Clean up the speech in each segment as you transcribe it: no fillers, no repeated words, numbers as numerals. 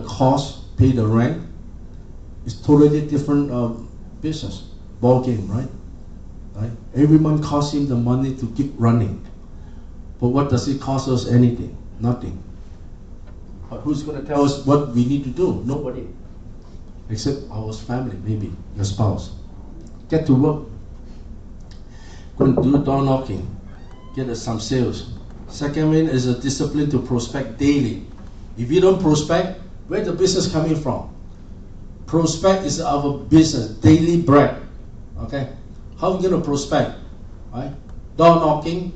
the cost, pay the rent. It's totally different business, ball game, right? Every month costs him the money to keep running. But what does it cost us? Anything? Nothing. But who's going to tell us what we need to do? Nobody. Except our family, maybe your spouse. Get to work. Go and do door knocking. Get us some sales. Second one is a discipline to prospect daily. If you don't prospect, where the business coming from? Prospect is our business, daily bread. Okay? How are you going to prospect? Right? Door knocking,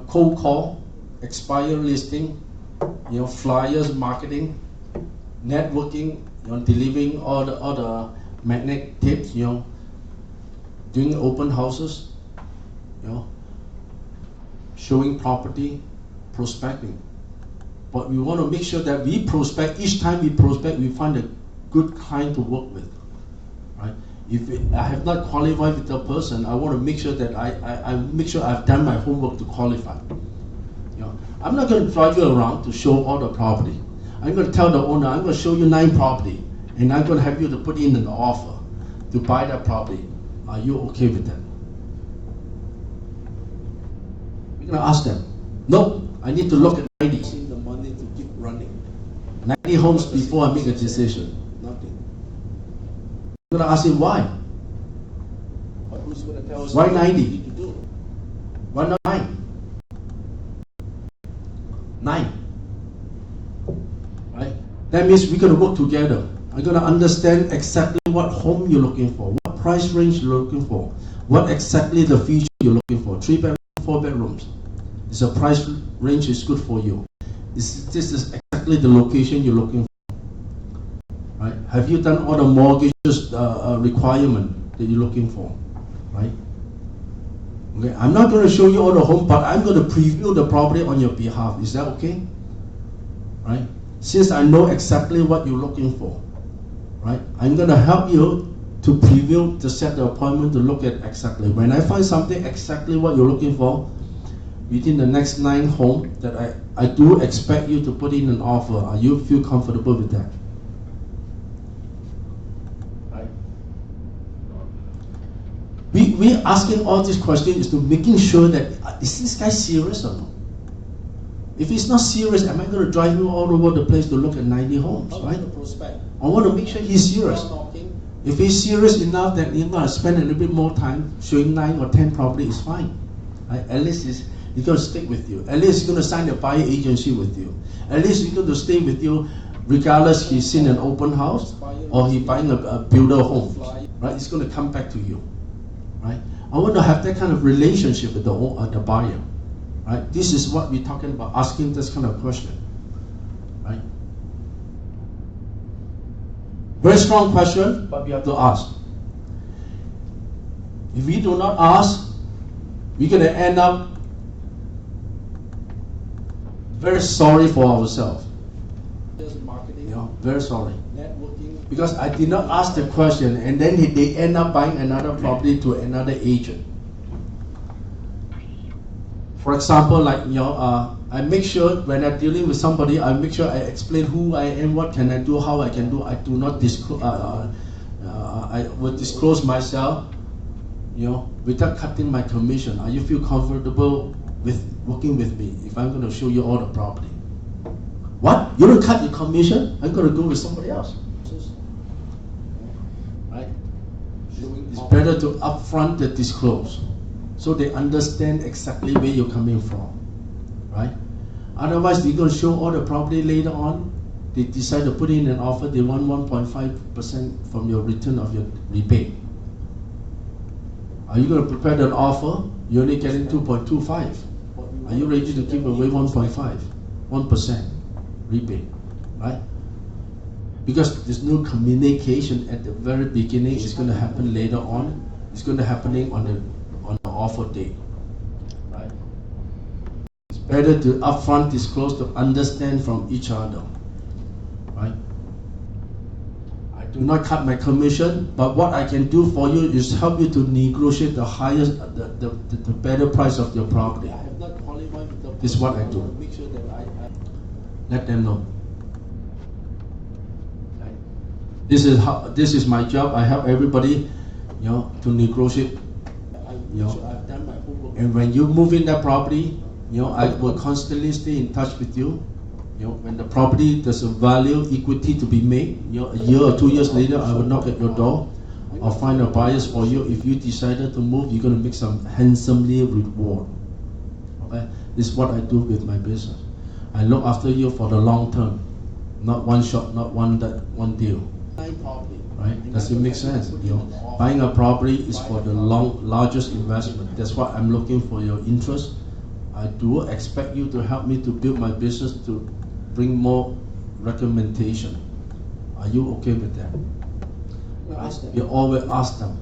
cold call, expire listing, flyers, marketing, networking, delivering all the magnet tapes, doing open houses, showing property, prospecting. But we want to make sure that we prospect. Each time we prospect, we find a good client to work with, right? If I have not qualified with the person, I want to make sure that I make sure I've done my homework to qualify. I'm not going to drive you around to show all the property. I'm going to tell the owner, I'm going to show you 9 property, and I'm going to have you to put in an offer to buy that property. Are you okay with that? We're going to ask them. No, I need to look at 90. The money to keep running. 90 homes before I make a decision. Nothing. I'm going to ask him why. But who's going to tell us why 90? Why not 9? 9. Right? That means we're going to work together. I'm going to understand exactly what home you're looking for, what price range you're looking for, what exactly the feature you're looking for. 3 bedrooms, 4 bedrooms. Is the price range is good for you? This is exactly the location you're looking for. Right? Have you done all the mortgages requirement that you're looking for? Right? Okay. I'm not going to show you all the home, but I'm going to preview the property on your behalf. Is that okay? Right? Since I know exactly what you're looking for, right? I'm going to help you to preview, to set the appointment to look at exactly. When I find something exactly what you're looking for, within the next 9 homes that I do expect you to put in an offer. Are you feel comfortable with that? Right? We asking all these questions is to making sure that is this guy serious or not? If he's not serious, am I going to drive him all over the place to look at 90 homes, right? I want to make sure he's serious. If he's serious enough, then he's going to spend a little bit more time showing 9 or 10 properties, is fine. Right? At least he's going to stick with you. At least he's going to sign a buyer agency with you. At least he's going to stay with you regardless he's in an open house or he's buying a builder home. Right? He's going to come back to you. Right? I want to have that kind of relationship with the buyer. Right? This is what we're talking about, asking this kind of question. Right? Very strong question, but we have to ask. If we do not ask, we're going to end up very sorry for ourselves. Very sorry. Because I did not ask the question, and then they end up buying another property to another agent. For example, like I make sure when I'm dealing with somebody, I make sure I explain who I am, what can I do, how I can do. I do not disclose. I will disclose myself, without cutting my commission. Are you feel comfortable with working with me if I'm going to show you all the property? What? You don't cut your commission? I'm going to go with somebody else. Right? It's better to upfront the disclose, so they understand exactly where you're coming from, right? Otherwise, they're going to show all the property later on. They decide to put in an offer. They want 1.5% from your return of your rebate. Are you going to prepare that offer? You're only getting 2.25. Are you ready to give away 1.5, 1% rebate, right? Because there's no communication at the very beginning. It's going to happen later on. It's going to happen on the offer date, right? It's better to upfront disclose to understand from each other, right? I do not cut my commission, but what I can do for you is help you to negotiate the highest, the better price of your property. I have not qualified with the. This is what I do. Make sure that I let them know. This is my job. I help everybody, to negotiate. And when you move in that property, I will constantly stay in touch with you. When the property there's a value equity to be made, a year or 2 years later, I will knock at your door. I'll find a buyers for you. If you decided to move, you're going to make some handsomely reward. Okay, this is what I do with my business. I look after you for the long term, not one shot, not one deal. Right? Does it make sense? Buying a property is for the largest investment. That's why I'm looking for your interest. I do expect you to help me to build my business to bring more recommendation. Are you okay with that? You always ask them.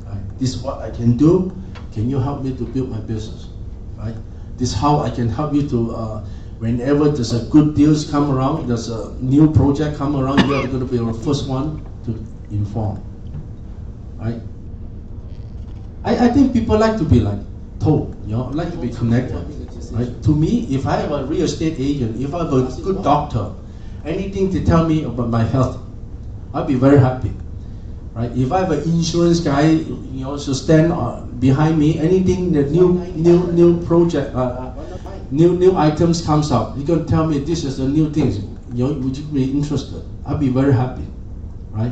Right? This is what I can do. Can you help me to build my business? Right? This is how I can help you to. Whenever there's a good deals come around, there's a new project come around, you are going to be the first one to inform. Right? I think people like to be told, like to be connected. Right? To me, if I have a real estate agent, if I have a good doctor, anything to tell me about my health, I'll be very happy. Right? If I have an insurance guy, to stand behind me, anything the new project, new items comes up, you can tell me this is a new thing. Would you be interested? I'll be very happy, right?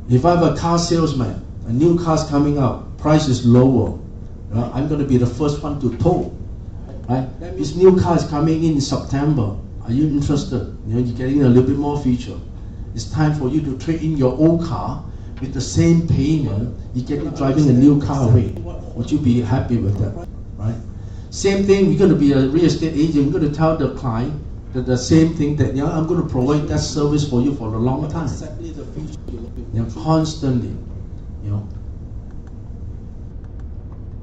If I have a car salesman, a new car's coming out, price is lower, right? I'm going to be the first one to tow, right? This new car is coming in September. Are you interested? You're getting a little bit more feature. It's time for you to trade in your old car with the same payment. You get driving a new car away. Would you be happy with that, right? Same thing, we're going to be a real estate agent. We're going to tell the client that the same thing that I'm going to provide that service for you for a long time. Constantly,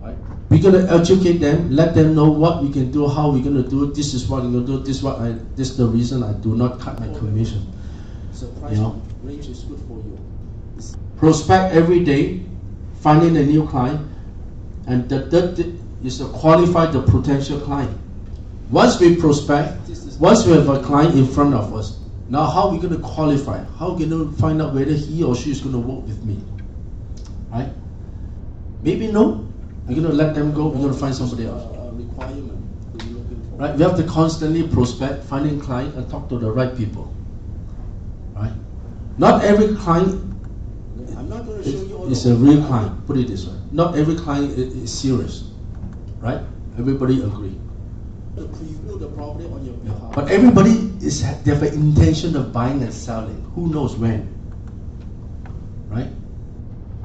Right? We're going to educate them, let them know what we can do, how we're going to do it. This is what we're going to do. This is the reason I do not cut my commission. Range is good for you. Prospect every day, finding a new client, and the third is to qualify the potential client. Once we prospect, once we have a client in front of us, now how are we going to qualify? How are we going to find out whether he or she is going to work with me? Right? Maybe no. We're going to let them go. We're going to find somebody else. Right? We have to constantly prospect, finding client, and talk to the right people. Right? Not every client is a real client. Put it this way. Not every client is serious. Right? Everybody agree. But everybody they have an intention of buying and selling. Who knows when? Right?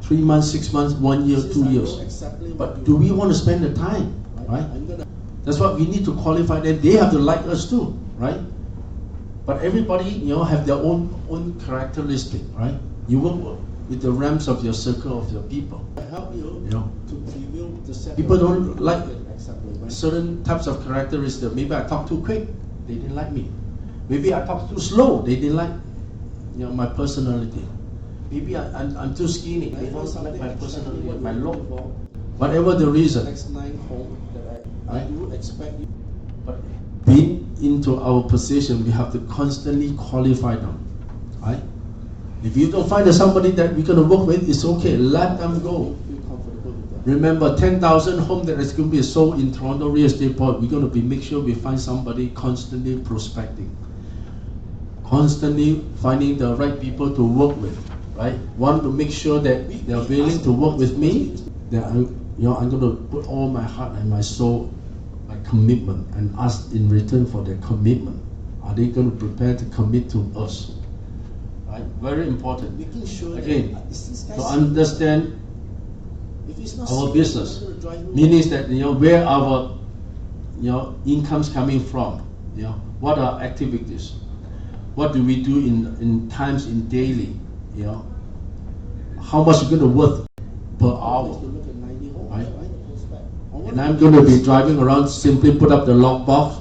3 months, 6 months, 1 year, 2 years. But do we want to spend the time? Right? That's what we need to qualify them. They have to like us too, right? But everybody, have their own characteristic, right? You work with the realms of your circle of your people. Help you to reveal the people don't like certain types of characteristics. Maybe I talk too quick, they didn't like me. Maybe I talk too slow, they didn't like my personality. Maybe I'm too skinny, they don't like my personality, my look. Whatever the reason. I do expect you. But being into our position, we have to constantly qualify them. Right? If you don't find somebody that we're going to work with, it's okay. Let them go. Remember, 10,000 homes that is going to be sold in Toronto real estate board. We're going to make sure we find somebody constantly prospecting, constantly finding the right people to work with. Right? Want to make sure that they're willing to work with me. That I'm going to put all my heart and my soul, my commitment, and ask in return for their commitment. Are they going to prepare to commit to us? Right? Very important. Again, to understand our business, meaning that where our income's coming from. What are activities? What do we do in times in daily? How much is going to worth per hour? Right? And I'm going to be driving around, simply put up the lockbox,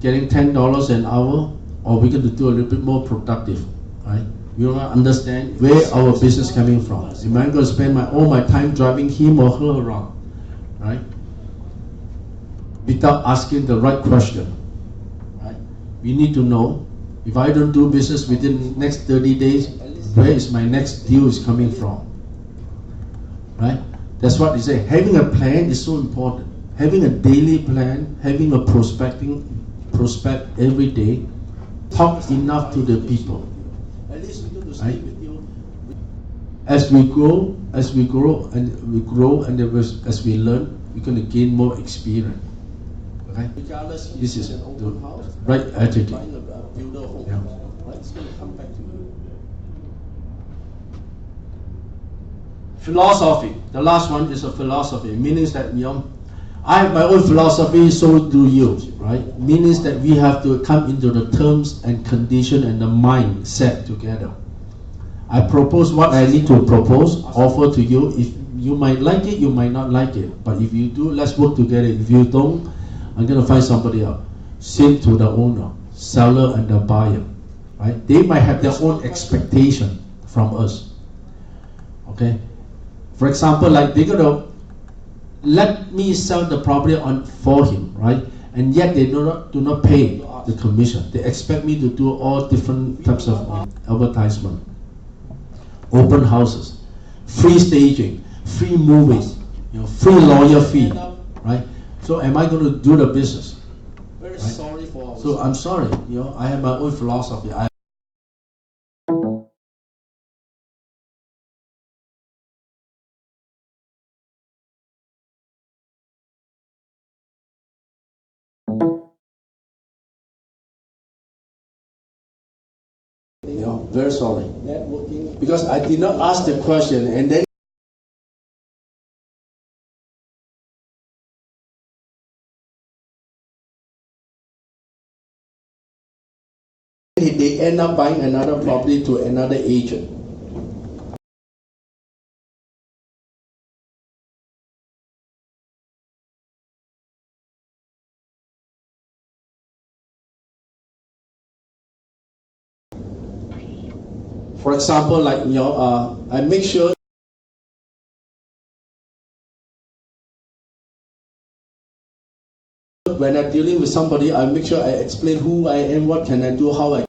getting $10 an hour, or we're going to do a little bit more productive. Right? We want to understand where our business is coming from. Am I going to spend all my time driving him or her around? Right? Without asking the right question. Right? We need to know, if I don't do business within the next 30 days, where is my next deal is coming from, right? That's what they say. Having a plan is so important. Having a daily plan, having a prospect every day, talk enough to the people. At least we're going to stay with you. As we grow, as we learn, we're going to gain more experience. Okay? This is the right attitude. Yeah. Philosophy. The last one is a philosophy. Means that I have my own philosophy, so do you. Right? Means that we have to come into the terms and condition and the mindset together. I propose what I need to propose, offer to you. If you might like it, you might not like it. But if you do, let's work together. If you don't, I'm going to find somebody else. Same to the owner, seller, and the buyer. Right? They might have their own expectation from us. Okay? For example, like they're going to let me sell the property for him, right? And yet they do not pay the commission. They expect me to do all different types of advertisement, open houses, free staging, free moving, free lawyer fee, right? So am I going to do the business? Very right? Sorry for. So I'm sorry, I have my own philosophy. Very sorry. Because I did not ask the question, and then they end up buying another property to another agent. For example, like I make sure when I'm dealing with somebody, I make sure I explain who I am, what can I do, how I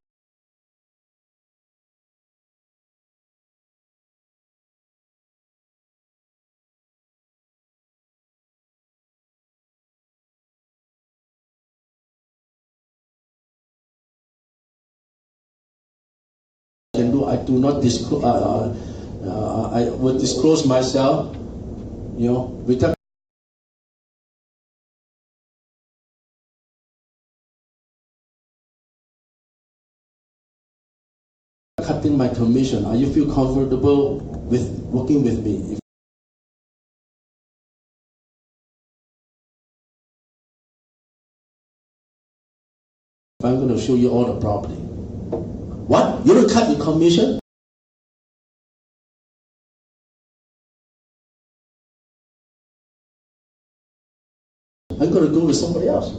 can do. I do not disclose. I will disclose myself, without cutting my commission. Are you feel comfortable with working with me? If I'm going to show you all the property. What? You don't cut your commission? I'm going to go with somebody else.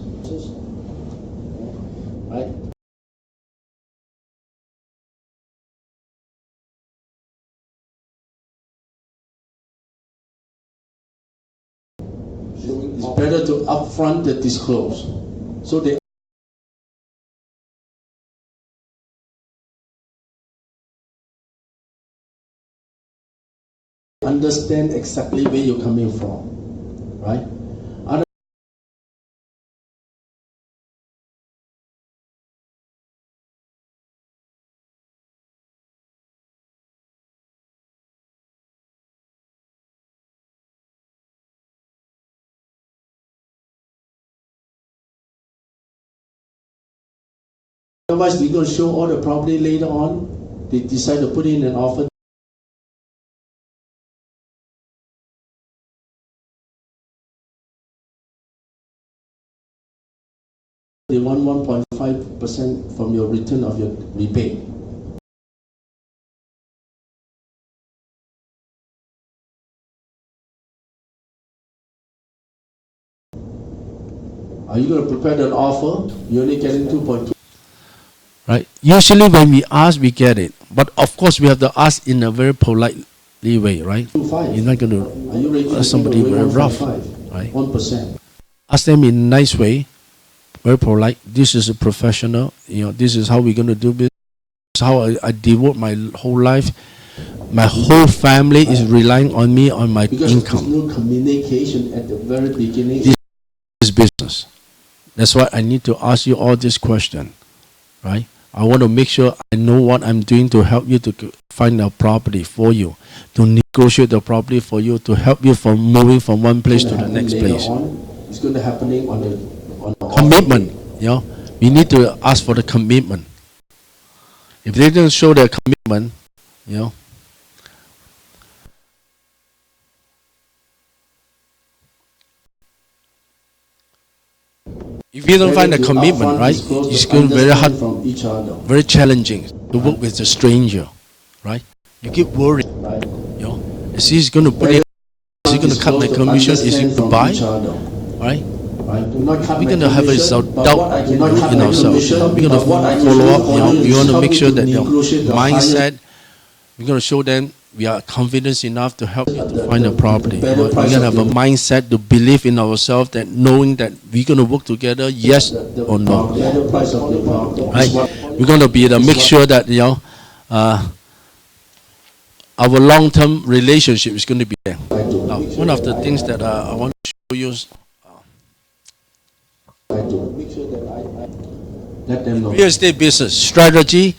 Right? It's better to upfront the disclose. So they understand exactly where you're coming from, right? Otherwise, they're going to show all the property later on. They decide to put in an offer. They want 1.5% from your return of your rebate. Are you going to prepare an offer? You're only getting 2.2. Right. Usually when we ask, we get it. But of course, we have to ask in a very politely way, right? 2.5. You're not going to ask somebody very rough, right? 1%. Ask them in a nice way, very polite. This is a professional. This is how we're going to do business. how I devote my whole life. My whole family is relying on me, on my income. There's no communication at the very beginning. This is business. That's why I need to ask you all this question, right? I want to make sure I know what I'm doing to help you to find a property for you, to negotiate the property for you, to help you from moving from one place to the next place. It's going to happen on the commitment. We need to ask for the commitment. If they don't show their commitment, if you don't find a commitment, right, it's going to be very hard, very challenging to work with a stranger, right? You keep worrying, is he going to put it, is he going to cut my commission, is he going to buy, right? We're going to have a doubt in ourselves. We're going to follow up, we want to make sure that your mindset, we're going to show them we are confident enough to help you to find a property. We're going to have a mindset to believe in ourselves, that knowing that we're going to work together, yes or no. Right? We're going to be able to make sure that our long-term relationship is going to be there. Now, one of the things that I want to show you is real estate business strategy.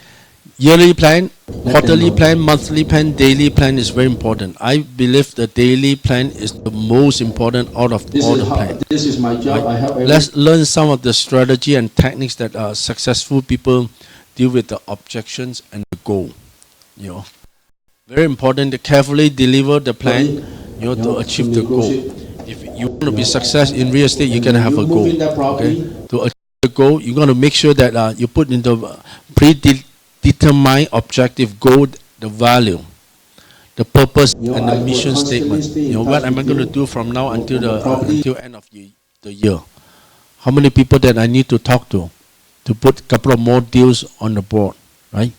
Yearly plan, quarterly plan, monthly plan, daily plan is very important. I believe the daily plan is the most important out of all the plans. This is my job. Right? Let's learn some of the strategy and techniques that successful people deal with the objections and the goal. Very important to carefully deliver the plan to achieve the goal. If you want to be success in real estate, you're going to have a goal. Okay? To achieve the goal, you're going to make sure that you put into predetermined objective goal, the value, the purpose, and the mission statement. What am I going to do from now until the end of the year? How many people that I need to talk to put a couple of more deals on the board, right?